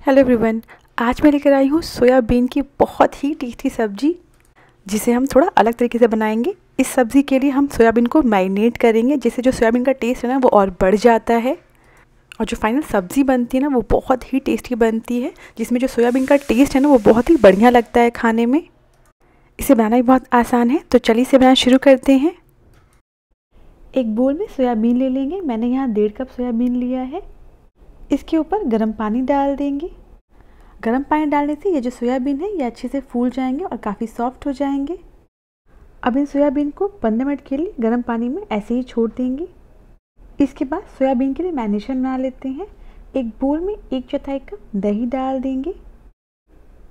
Hello everyone, आज मैं लेकर आई हूँ सोयाबीन की बहुत ही टेस्टी सब्जी, जिसे हम थोड़ा अलग तरीके से बनाएंगे। इस सब्ज़ी के लिए हम सोयाबीन को मैरिनेट करेंगे, जिससे जो सोयाबीन का टेस्ट है ना वो और बढ़ जाता है और जो फाइनल सब्ज़ी बनती है ना वो बहुत ही टेस्टी बनती है, जिसमें जो सोयाबीन का टेस्ट है ना वो बहुत ही बढ़िया लगता है खाने में। इसे बनाना भी बहुत आसान है, तो चलिए इसे बनाना शुरू करते हैं। एक बोल में सोयाबीन ले लेंगे। मैंने यहाँ 1.5 कप सोयाबीन लिया है। इसके ऊपर गर्म पानी डाल देंगे। गर्म पानी डालने से ये जो सोयाबीन है ये अच्छे से फूल जाएंगे और काफ़ी सॉफ्ट हो जाएंगे। अब इन सोयाबीन को 15 मिनट के लिए गर्म पानी में ऐसे ही छोड़ देंगे। इसके बाद सोयाबीन के लिए मैरिनेशन बना लेते हैं। एक बोल में 1/4 कप दही डाल देंगे।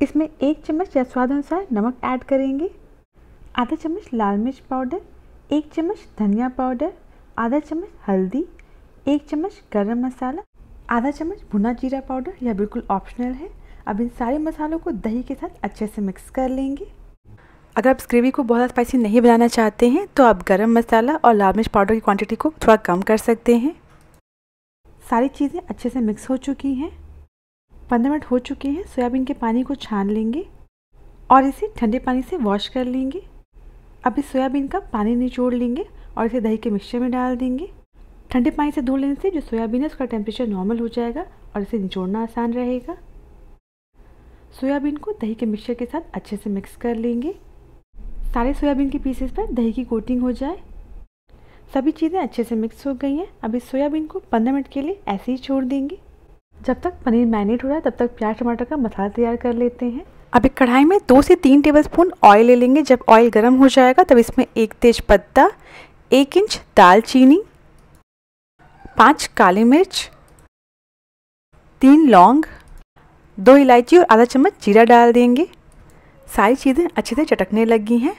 इसमें 1 चम्मच या स्वाद अनुसार नमक ऐड करेंगे, आधा चम्मच लाल मिर्च पाउडर, 1 चम्मच धनिया पाउडर, आधा चम्मच हल्दी, 1 चम्मच गरम मसाला, आधा चम्मच भुना जीरा पाउडर, यह बिल्कुल ऑप्शनल है। अब इन सारे मसालों को दही के साथ अच्छे से मिक्स कर लेंगे। अगर आप इस ग्रेवी को बहुत स्पाइसी नहीं बनाना चाहते हैं तो आप गरम मसाला और लाल मिर्च पाउडर की क्वांटिटी को थोड़ा कम कर सकते हैं। सारी चीज़ें अच्छे से मिक्स हो चुकी हैं। 15 मिनट हो चुके हैं। सोयाबीन के पानी को छान लेंगे और इसे ठंडे पानी से वॉश कर लेंगे। अब इस सोयाबीन का पानी निचोड़ लेंगे और इसे दही के मिक्सचर में डाल देंगे। ठंडे पानी से धो लेने से जो सोयाबीन है उसका टेम्परेचर नॉर्मल हो जाएगा और इसे निचोड़ना आसान रहेगा। सोयाबीन को दही के मिक्सचर के साथ अच्छे से मिक्स कर लेंगे। सारे सोयाबीन के पीसेस पर दही की कोटिंग हो जाए। सभी चीज़ें अच्छे से मिक्स हो गई हैं। अब इस सोयाबीन को 15 मिनट के लिए ऐसे ही छोड़ देंगे। जब तक पनीर मैरिनेट हो रहा है तब तक प्याज टमाटर का मसाला तैयार कर लेते हैं। अब एक कढ़ाई में 2 से 3 टेबलस्पून ऑयल ले लेंगे। जब ऑयल गर्म हो जाएगा तब इसमें 1 तेज पत्ता, 1 इंच दालचीनी, 5 काली मिर्च, 3 लौंग, 2 इलायची और आधा चम्मच जीरा डाल देंगे। सारी चीज़ें अच्छे से चटकने लगी हैं।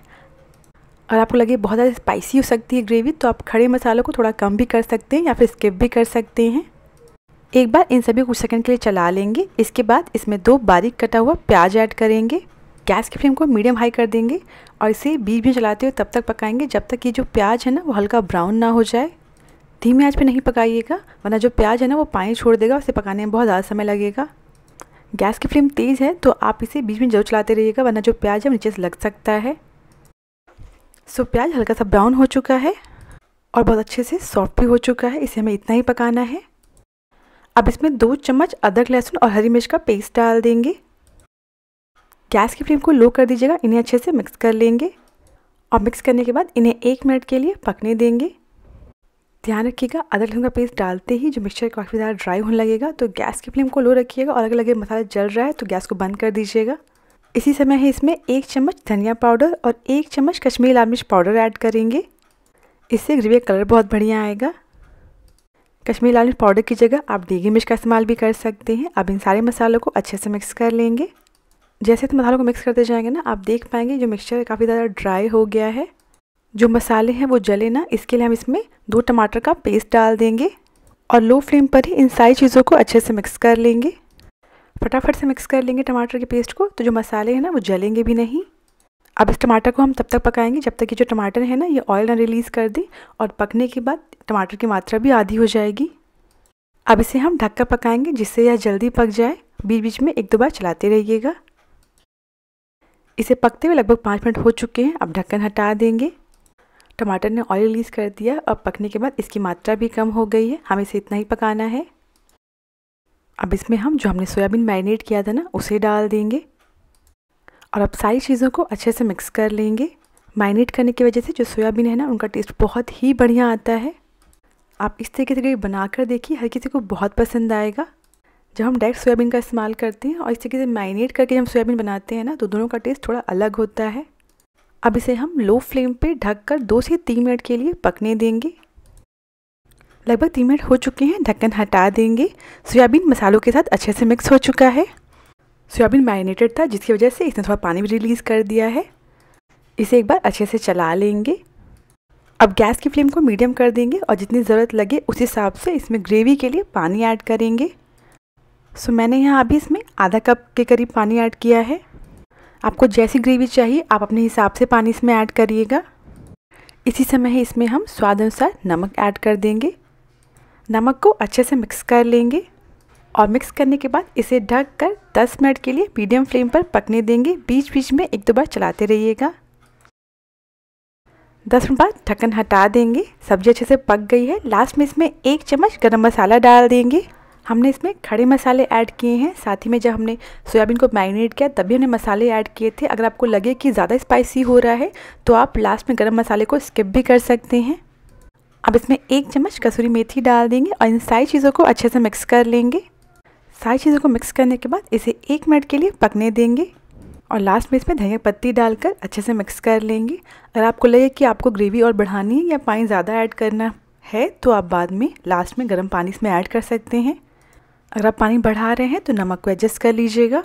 और आपको लगे बहुत ज़्यादा स्पाइसी हो सकती है ग्रेवी तो आप खड़े मसालों को थोड़ा कम भी कर सकते हैं या फिर स्किप भी कर सकते हैं। एक बार इन सभी कुछ सेकंड के लिए चला लेंगे। इसके बाद इसमें 2 बारीक कटा हुआ प्याज ऐड करेंगे। गैस की फ्लेम को मीडियम हाई कर देंगे और इसे बीच में चलाते हुए तब तक पकाएंगे जब तक ये जो प्याज है ना वो हल्का ब्राउन ना हो जाए। धीमी आंच पे नहीं पकाइएगा, वरना जो प्याज है ना वो पानी छोड़ देगा, उसे पकाने में बहुत ज़्यादा समय लगेगा। गैस की फ्लेम तेज़ है तो आप इसे बीच में जरूर चलाते रहिएगा, वरना जो प्याज है नीचे से लग सकता है। सो प्याज हल्का सा ब्राउन हो चुका है और बहुत अच्छे से सॉफ्ट भी हो चुका है। इसे हमें इतना ही पकाना है। अब इसमें 2 चम्मच अदरक लहसुन और हरी मिर्च का पेस्ट डाल देंगे। गैस की फ्लेम को लो कर दीजिएगा। इन्हें अच्छे से मिक्स कर लेंगे और मिक्स करने के बाद इन्हें 1 मिनट के लिए पकने देंगे। ध्यान रखिएगा अदरक लहसुन का पेस्ट डालते ही जो मिक्सचर काफ़ी ज़्यादा ड्राई होने लगेगा, तो गैस की फ्लेम को लो रखिएगा और अगर लगे मसाला जल रहा है तो गैस को बंद कर दीजिएगा। इसी समय है इसमें 1 चम्मच धनिया पाउडर और 1 चम्मच कश्मीरी लाल मिर्च पाउडर ऐड करेंगे। इससे ग्रेवी का कलर बहुत बढ़िया आएगा। कश्मीरी लाल मिर्च पाउडर की जगह आप देगी मिर्च का इस्तेमाल भी कर सकते हैं। अब इन सारे मसालों को अच्छे से मिक्स कर लेंगे। जैसे तो मसालों को मिक्स करते जाएंगे ना आप देख पाएंगे जो मिक्सचर काफ़ी ज़्यादा ड्राई हो गया है। जो मसाले हैं वो जले ना, इसके लिए हम इसमें 2 टमाटर का पेस्ट डाल देंगे और लो फ्लेम पर ही इन सारी चीज़ों को अच्छे से मिक्स कर लेंगे। फटाफट से मिक्स कर लेंगे टमाटर के पेस्ट को, तो जो मसाले हैं ना वो जलेंगे भी नहीं। अब इस टमाटर को हम तब तक पकाएंगे जब तक कि जो टमाटर है ना ये ऑयल ना रिलीज़ कर दे और पकने के बाद टमाटर की मात्रा भी आधी हो जाएगी। अब इसे हम ढककर पकाएंगे जिससे यह जल्दी पक जाए। बीच बीच में 1-2 बार चलाते रहिएगा। इसे पकते हुए लगभग 5 मिनट हो चुके हैं। अब ढक्कन हटा देंगे। टमाटर ने ऑयल रिलीज़ कर दिया और पकने के बाद इसकी मात्रा भी कम हो गई है। हमें इसे इतना ही पकाना है। अब इसमें हम जो हमने सोयाबीन मैरिनेट किया था ना उसे डाल देंगे और अब सारी चीज़ों को अच्छे से मिक्स कर लेंगे। मैरिनेट करने की वजह से जो सोयाबीन है ना उनका टेस्ट बहुत ही बढ़िया आता है। आप इस तरीके से बनाकर देखिए, हर किसी को बहुत पसंद आएगा। जब हम डायरेक्ट सोयाबीन का इस्तेमाल करते हैं और इस तरीके से मैरिनेट करके जब हम सोयाबीन बनाते हैं ना तो दोनों का टेस्ट थोड़ा अलग होता है। अब इसे हम लो फ्लेम पे ढककर 2 से 3 मिनट के लिए पकने देंगे। लगभग 3 मिनट हो चुके हैं। ढक्कन हटा देंगे। सोयाबीन मसालों के साथ अच्छे से मिक्स हो चुका है। सोयाबीन मैरिनेटेड था जिसकी वजह से इसने थोड़ा पानी भी रिलीज़ कर दिया है। इसे एक बार अच्छे से चला लेंगे। अब गैस की फ्लेम को मीडियम कर देंगे और जितनी ज़रूरत लगे उस हिसाब से इसमें ग्रेवी के लिए पानी ऐड करेंगे। सो मैंने यहाँ अभी इसमें आधा कप के करीब पानी ऐड किया है। आपको जैसी ग्रेवी चाहिए आप अपने हिसाब से पानी इसमें ऐड करिएगा। इसी समय इसमें हम स्वाद अनुसार नमक ऐड कर देंगे। नमक को अच्छे से मिक्स कर लेंगे और मिक्स करने के बाद इसे ढक कर 10 मिनट के लिए मीडियम फ्लेम पर पकने देंगे। बीच बीच में 1-2 बार चलाते रहिएगा। 10 मिनट बाद ढक्कन हटा देंगे। सब्जी अच्छे से पक गई है। लास्ट में इसमें 1 चम्मच गरम मसाला डाल देंगे। हमने इसमें खड़े मसाले ऐड किए हैं। साथ ही में जब हमने सोयाबीन को मैरिनेट किया तभी हमने मसाले ऐड किए थे। अगर आपको लगे कि ज़्यादा स्पाइसी हो रहा है तो आप लास्ट में गरम मसाले को स्किप भी कर सकते हैं। अब इसमें 1 चम्मच कसूरी मेथी डाल देंगे और इन सारी चीज़ों को अच्छे से मिक्स कर लेंगे। सारी चीज़ों को मिक्स करने के बाद इसे 1 मिनट के लिए पकने देंगे और लास्ट में इसमें धनिया पत्ती डालकर अच्छे से मिक्स कर लेंगे। अगर आपको लगे कि आपको ग्रेवी और बढ़ानी है या पानी ज़्यादा ऐड करना है तो आप बाद में लास्ट में गर्म पानी इसमें ऐड कर सकते हैं। अगर आप पानी बढ़ा रहे हैं तो नमक को एडजस्ट कर लीजिएगा।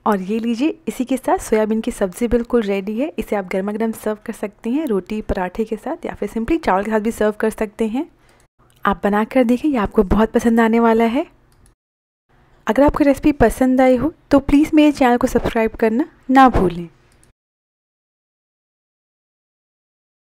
और ये लीजिए, इसी के साथ सोयाबीन की सब्ज़ी बिल्कुल रेडी है। इसे आप गर्मा गर्म सर्व कर सकते हैं रोटी पराठे के साथ या फिर सिंपली चावल के साथ भी सर्व कर सकते हैं। आप बना कर देखें, ये आपको बहुत पसंद आने वाला है। अगर आपको रेसिपी पसंद आई हो तो प्लीज़ मेरे चैनल को सब्सक्राइब करना ना भूलें।